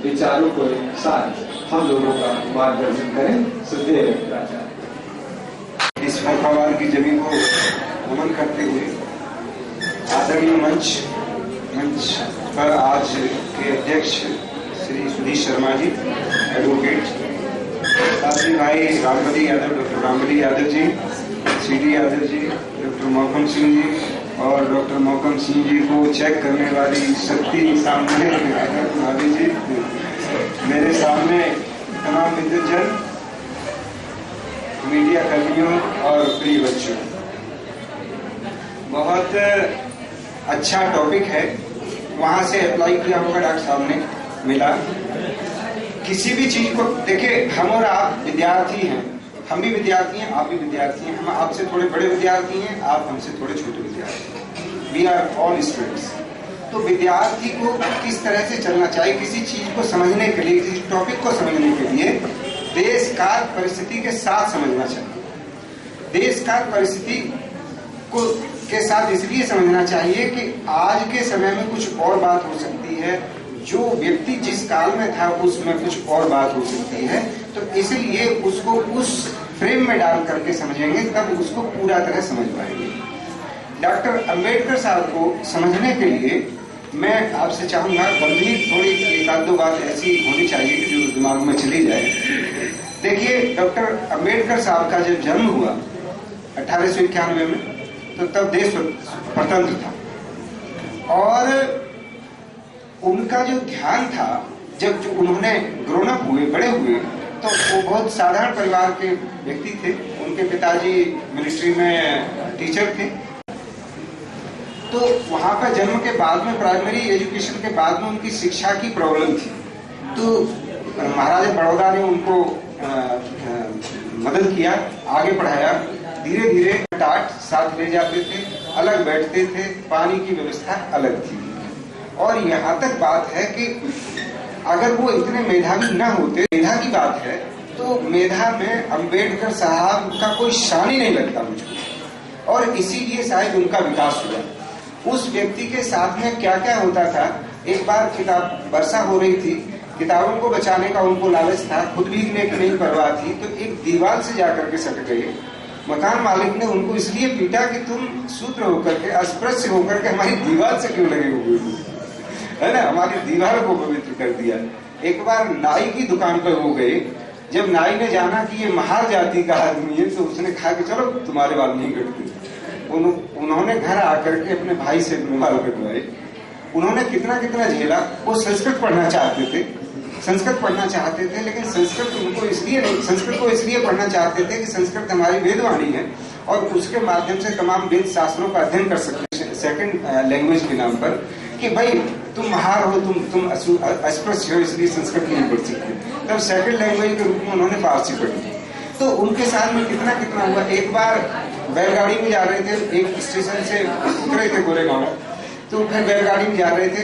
विचारों को साथ हम लोगों का मार्गदर्शन करें। सुखदेव प्राचार्य। इस फौकाबाद की जमीन को नमन करते हुए आदरणीय मंच पर आज के अध्यक्ष श्री सुधीर शर्मा जी, एडवोकेट, साथ ही भाई Rambali Yadav, doctor Rambali Yadav ji, CD Yadav ji, doctor Mohkam Singh ji और डॉक्टर मोहकम सिंह जी को चेक करने वाली शक्ति सामने भाभी जी, मेरे सामने तमाम विद्वजन, मीडिया कर्मियों और प्रिय बच्चों, बहुत अच्छा टॉपिक है। वहां से अप्लाई किया होगा डॉक्टर साहब ने, मिला। किसी भी चीज को देखिए, हम और आप विद्यार्थी हैं, हम भी विद्यार्थी हैं, आप भी विद्यार्थी हैं, हम आपसे थोड़े बड़े विद्यार्थी हैं, आप हमसे थोड़े छोटे विद्यार्थी हैं। We are all students. तो विद्यार्थी को किस तरह से चलना चाहिए, किसी चीज को समझने के लिए, किसी टॉपिक को समझने के लिए देश काल परिस्थिति के साथ समझना चाहिए। देश काल परिस्थिति को के साथ इसलिए समझना चाहिए कि आज के समय में कुछ और बात हो सकती है, जो व्यक्ति जिस काल में था उसमें कुछ और बात हो सकती है। तो इसलिए उसको उस फ्रेम में डाल करके समझेंगे, तब उसको पूरा तरह समझ पाएंगे। डॉक्टर अंबेडकर साहब को समझने के लिए मैं आपसे चाहूंगा, गंभीर थोड़ी एक आध दो बात ऐसी होनी चाहिए कि जो दिमाग में चली जाए। देखिए, डॉक्टर अंबेडकर साहब का जब जन्म हुआ 1891 में, तो तब देश स्वतंत्र था और उनका जो ध्यान था, जब जो उन्होंने ग्रोन अप हुए, बड़े हुए, तो वो बहुत साधारण परिवार के व्यक्ति थे। उनके पिताजी मिलिट्री में टीचर थे। तो वहां पर जन्म के बाद में, प्राइमरी एजुकेशन के बाद में उनकी शिक्षा की प्रॉब्लम थी। तो महाराजा बड़ौदा ने उनको मदद किया, आगे पढ़ाया। धीरे धीरे टाट साथ ले जाते थे, अलग बैठते थे, पानी की व्यवस्था अलग थी। और यहाँ तक बात है कि अगर वो इतने मेधावी न होते, मेधा की बात है, तो मेधा में अंबेडकर साहब का कोई शान ही नहीं लगता मुझको, और इसीलिए शायद उनका विकास हुआ। उस व्यक्ति के साथ में क्या क्या होता था। एक बार किताब वर्षा हो रही थी, किताबों को बचाने का उनको लालच था, खुद भीगने की नहीं परवाह थी, तो एक दीवार से जाकर के सट गए। मकान मालिक ने उनको इसलिए पीटा कि तुम शूद्र होकर के, अस्पृश्य होकर के हमारी दीवार से क्यों लगे हुए हो, है ना, हमारी दीवार को पवित्र कर दिया। एक बार नाई की दुकान पर हो गए। जब नाई ने जाना कि ये महार जाति का आदमी है, तो उसने कहा कि चलो तुम्हारे बाल नहीं कटते। उन्होंने घर आकर के अपने भाई से अपने बाल कटवाए। उन्होंने कितना कितना झेला। वो संस्कृत पढ़ना चाहते थे, लेकिन संस्कृत उनको इसलिए नहीं, संस्कृत को इसलिए पढ़ना चाहते थे कि संस्कृत हमारी वेदवाणी है और उसके माध्यम से तमाम वेद शास्त्रों का अध्ययन कर सकते हैं सेकंड लैंग्वेज के नाम पर, कि भाई तुम महार हो, तुम अस्पृश्य हो, इसलिए संस्कृत नहीं पढ़ सकते। तब सेकंड लैंग्वेज के रूप में उन्होंने फारसी पढ़ी। तो उनके साथ में कितना कितना हुआ। एक बार बैलगाड़ी में जा रहे थे, एक स्टेशन से उतरे थे गोरेगांव, तो फिर बैलगाड़ी में जा रहे थे।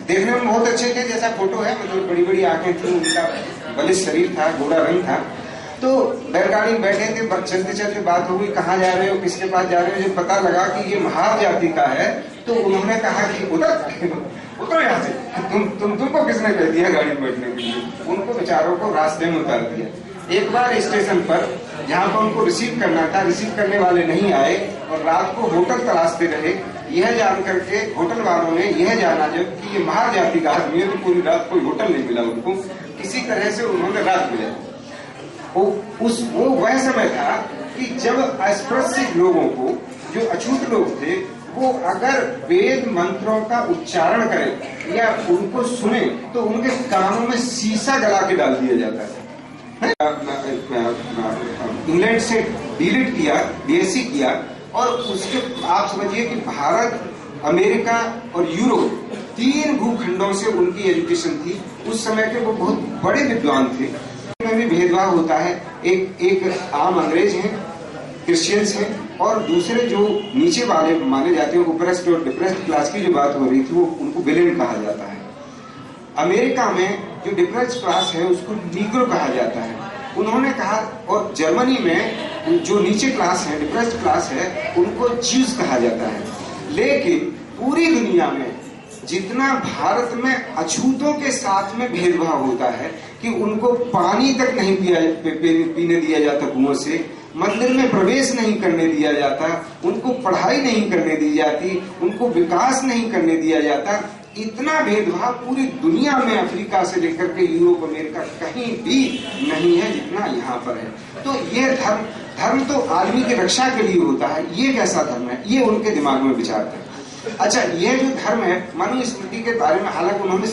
देखने में बहुत अच्छे थे, जैसा फोटो है, मतलब बड़ी बड़ी आंखें थी, उनका बलिष्ठ शरीर था, गोरा रंग था। तो बैलगाड़ी में बैठे थे, चलते चलते बात हो गई, कहाँ जा रहे हो, किसके पास जा रहे हो। जब पता लगा कि ये महार जाति का है, तो उन्होंने कहा कि उतर यहाँ से, तुमको किसने कह दिया गाड़ी में बैठने के लिए। उनको बेचारों को रास्ते में उतार दिया। एक बार स्टेशन पर जहाँ पर उनको रिसीव करना था, रिसीव करने वाले नहीं आए और रात को होटल तलाशते रहे। यह जान करके होटल वालों ने यह जाना जब कि ये महार जाति का आदमी है, तो पूरी रात कोई होटल नहीं मिला उनको। किसी तरह से उन्होंने रात मिला। वो वह समय था कि जब अस्पृश्य लोगों को, जो अछूत लोग थे, वो अगर वेद मंत्रों का उच्चारण करें या उनको सुने तो उनके कानों में शीशा जला के डाल दिया जाता है। इंग्लैंड से डिलीट किया, बीएससी किया, और उसके आप समझिए कि भारत, अमेरिका और यूरोप, 3 भूखंडों से उनकी एजुकेशन थी। उस समय के वो बहुत बड़े विद्वान थे। में भी भेदभाव होता है। एक आम अंग्रेज हैं, क्रिश्चियंस हैं, और दूसरे जो नीचे वाले माने जाते हैं, ऊपरस्ट और डिप्रेस्ड क्लास की जो बात हो रही थी, वो उनको विलेन कहा जाता है। अमेरिका में जो डिप्रेस्ड क्लास है उसको नीग्रो कहा जाता है। उन्होंने कहा, और जर्मनी में जो नीचे क्लास है, डिप्रेस्ड क्लास है, उनको ज्यूज कहा जाता है। लेकिन पूरी दुनिया में जितना भारत में अछूतों के साथ में भेदभाव होता है कि उनको पानी तक नहीं पीने दिया जाता कुओं से, मंदिर में प्रवेश नहीं करने दिया जाता, उनको पढ़ाई नहीं करने दी जाती, उनको विकास नहीं करने दिया जाता, इतना भेदभाव पूरी दुनिया में अफ्रीका से लेकर के यूरोप अमेरिका कहीं भी नहीं है जितना यहाँ पर है। तो ये धर्म तो आदमी की रक्षा के लिए होता है, ये कैसा धर्म है, ये उनके दिमाग में विचार था। अच्छा, ये जो धर्म है, मनुस्मृति के बारे में हालांकि उन्होंने